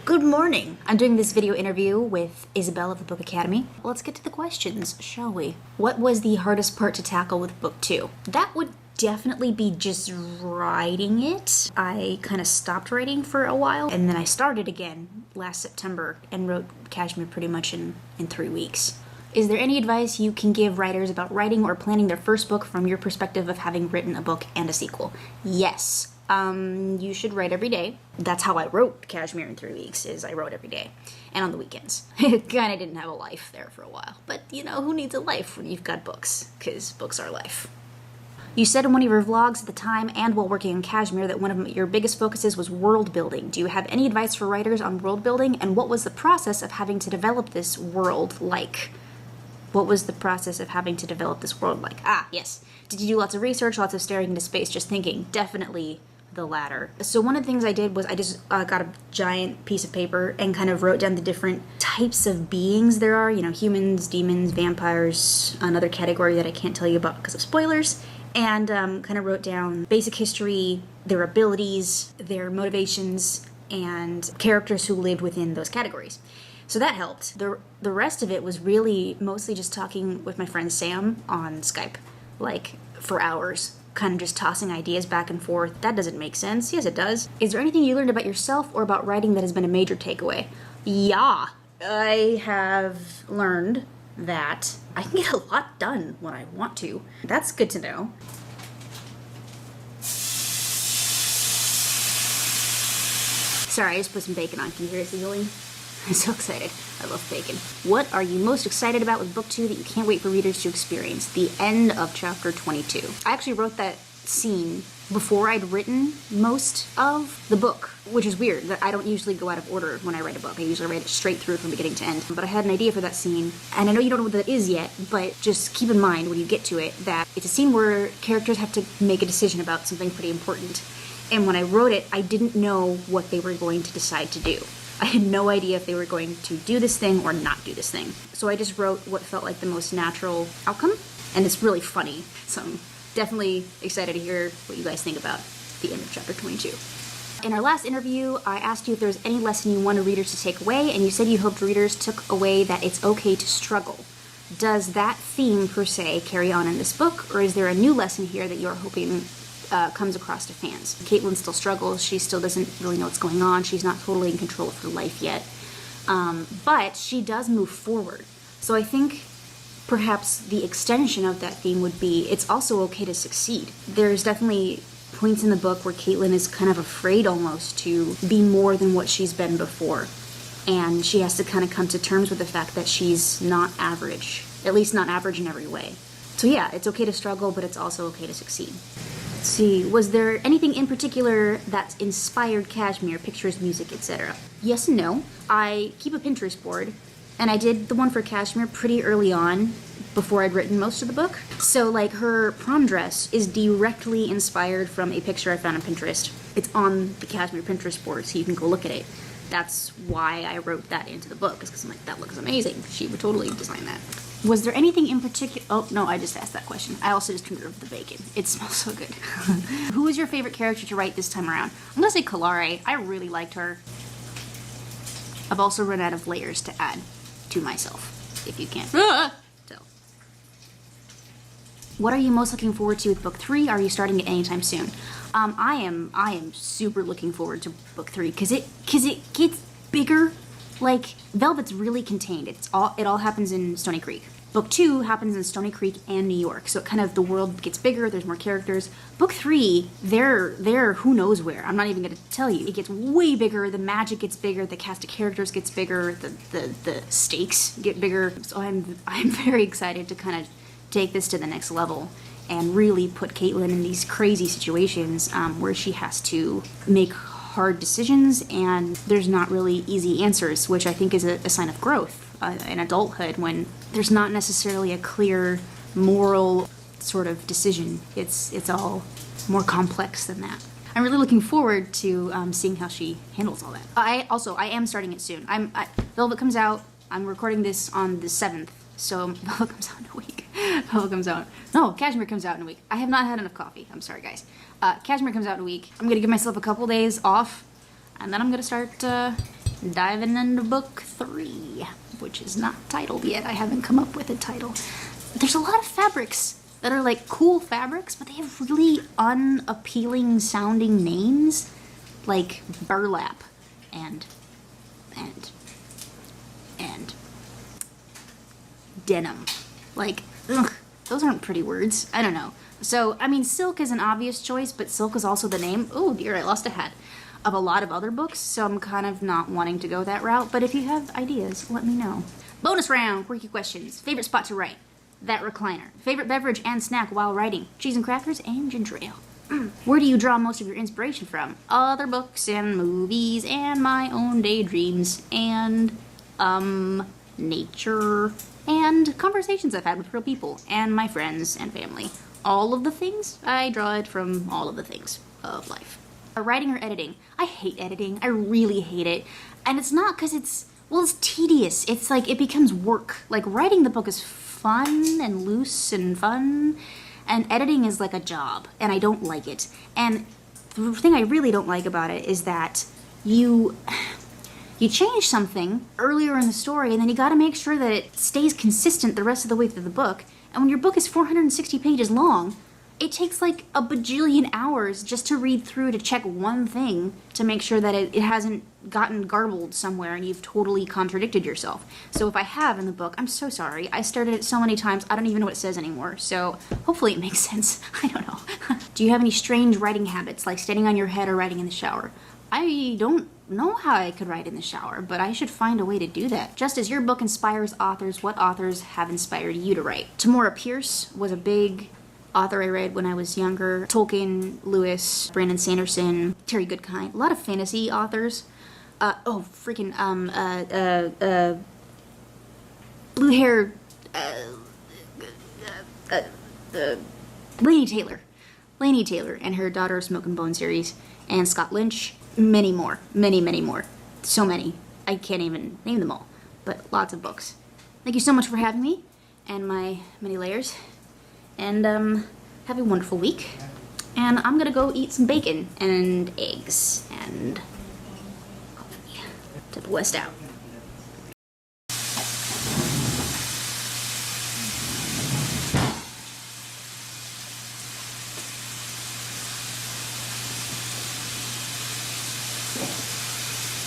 Good morning! I'm doing this video interview with Isabel of the Book Academy. Let's get to the questions, shall we? What was the hardest part to tackle with book 2? That would definitely be just writing it. I kind of stopped writing for a while, and then I started again last September and wrote Kashmir pretty much in 3 weeks. Is there any advice you can give writers about writing or planning their first book from your perspective of having written a book and a sequel? Yes. You should write every day. That's how I wrote Kashmir in 3 weeks, is I wrote every day. And on the weekends. Kinda didn't have a life there for a while. But, you know, who needs a life when you've got books? Because books are life. You said in one of your vlogs at the time and while working on Kashmir that one of your biggest focuses was world building. Do you have any advice for writers on world building? And what was the process of having to develop this world like? What was the process of having to develop this world like? Ah, yes. Did you do lots of research, lots of staring into space, just thinking? Definitely the latter. So one of the things I did was I just got a giant piece of paper and kind of wrote down the different types of beings there are. You know, humans, demons, vampires, another category that I can't tell you about because of spoilers. And kind of wrote down basic history, their abilities, their motivations, and characters who lived within those categories. So that helped. The rest of it was really mostly just talking with my friend Sam on Skype, like for hours, kind of just tossing ideas back and forth. That doesn't make sense. Yes, it does. Is there anything you learned about yourself or about writing that has been a major takeaway? Yeah, I have learned that I can get a lot done when I want to. That's good to know. Sorry, I just put some bacon on. Can you hear it sizzling? I'm so excited. I love bacon. What are you most excited about with book 2 that you can't wait for readers to experience? The end of chapter 22. I actually wrote that scene before I'd written most of the book, which is weird. That I don't usually go out of order when I write a book. I usually write it straight through from beginning to end. But I had an idea for that scene, and I know you don't know what that is yet, but just keep in mind when you get to it that it's a scene where characters have to make a decision about something pretty important. And when I wrote it, I didn't know what they were going to decide to do. I had no idea if they were going to do this thing or not do this thing. So I just wrote what felt like the most natural outcome, and it's really funny. So I'm definitely excited to hear what you guys think about the end of chapter 22. In our last interview, I asked you if there was any lesson you wanted readers to take away, and you said you hoped readers took away that it's okay to struggle. Does that theme, per se, carry on in this book, or is there a new lesson here that you're hoping comes across to fans? Caitlin still struggles. She still doesn't really know what's going on. She's not totally in control of her life yet. But she does move forward. So I think perhaps the extension of that theme would be it's also okay to succeed. There's definitely points in the book where Caitlin is kind of afraid almost to be more than what she's been before. And she has to kind of come to terms with the fact that she's not average. At least not average in every way. So yeah, it's okay to struggle, but it's also okay to succeed. Let's see, was there anything in particular that inspired Kashmir, pictures, music, etc.? Yes and no. I keep a Pinterest board, and I did the one for Kashmir pretty early on, before I'd written most of the book. So like her prom dress is directly inspired from a picture I found on Pinterest. It's on the Kashmir Pinterest board, so you can go look at it. That's why I wrote that into the book, is because I'm like, that looks amazing. She would totally design that. Was there anything in particular? Oh, no, I just asked that question. I also just turned over the bacon. It smells so good. Who was your favorite character to write this time around? I'm gonna say Kalare. I really liked her. I've also run out of layers to add to myself, if you can. So. What are you most looking forward to with book 3? Are you starting it anytime soon? I am super looking forward to book 3 because it gets bigger. Like, Velvet's really contained. It all happens in Stony Creek. Book 2 happens in Stony Creek and New York, so it kind of, the world gets bigger, there's more characters. Book 3, they're who knows where. I'm not even gonna tell you. It gets way bigger, the magic gets bigger, the cast of characters gets bigger, the stakes get bigger. So I'm very excited to kind of take this to the next level and really put Caitlin in these crazy situations where she has to make hard decisions and there's not really easy answers, which I think is a sign of growth in adulthood when there's not necessarily a clear moral sort of decision. It's all more complex than that. I'm really looking forward to seeing how she handles all that. I am starting it soon. Velvet comes out, I'm recording this on the 7th, so Velvet comes out in a week. Kashmir comes out in a week. I have not had enough coffee. I'm sorry, guys. Kashmir comes out in a week. I'm gonna give myself a couple days off, and then I'm gonna start diving into book 3, which is not titled yet. I haven't come up with a title. There's a lot of fabrics that are like cool fabrics, but they have really unappealing sounding names, like burlap and denim. Like, ugh, those aren't pretty words. I don't know. So, I mean, silk is an obvious choice, but silk is also the name, oh dear, I lost a hat, of a lot of other books, so I'm kind of not wanting to go that route, but if you have ideas, let me know. Bonus round, quirky questions. Favorite spot to write? That recliner. Favorite beverage and snack while writing? Cheese and crackers and ginger ale. Where do you draw most of your inspiration from? Other books and movies and my own daydreams and, nature and conversations I've had with real people and my friends and family. All of the things, I draw it from all of the things of life. Writing or editing? I hate editing. I really hate it. And it's not because it's tedious. It's like it becomes work. Like writing the book is fun and loose and fun, and editing is like a job, and I don't like it. And the thing I really don't like about it is that you change something earlier in the story, and then you gotta make sure that it stays consistent the rest of the way through the book. And when your book is 460 pages long, it takes like a bajillion hours just to read through to check one thing to make sure that it hasn't gotten garbled somewhere and you've totally contradicted yourself. So if I have in the book, I'm so sorry. I started it so many times, I don't even know what it says anymore. So hopefully it makes sense. I don't know. Do you have any strange writing habits, like standing on your head or writing in the shower? I don't know how I could write in the shower, but I should find a way to do that. Just as your book inspires authors, what authors have inspired you to write? Tamora Pierce was a big author I read when I was younger. Tolkien, Lewis, Brandon Sanderson, Terry Goodkind. A lot of fantasy authors. Blue hair, Laini Taylor. Laini Taylor and her Daughter of Smoke and Bone series, and Scott Lynch. Many more. Many, many more. So many. I can't even name them all, but lots of books. Thank you so much for having me and my many layers. And have a wonderful week. And I'm gonna go eat some bacon and eggs and coffee. To the West out.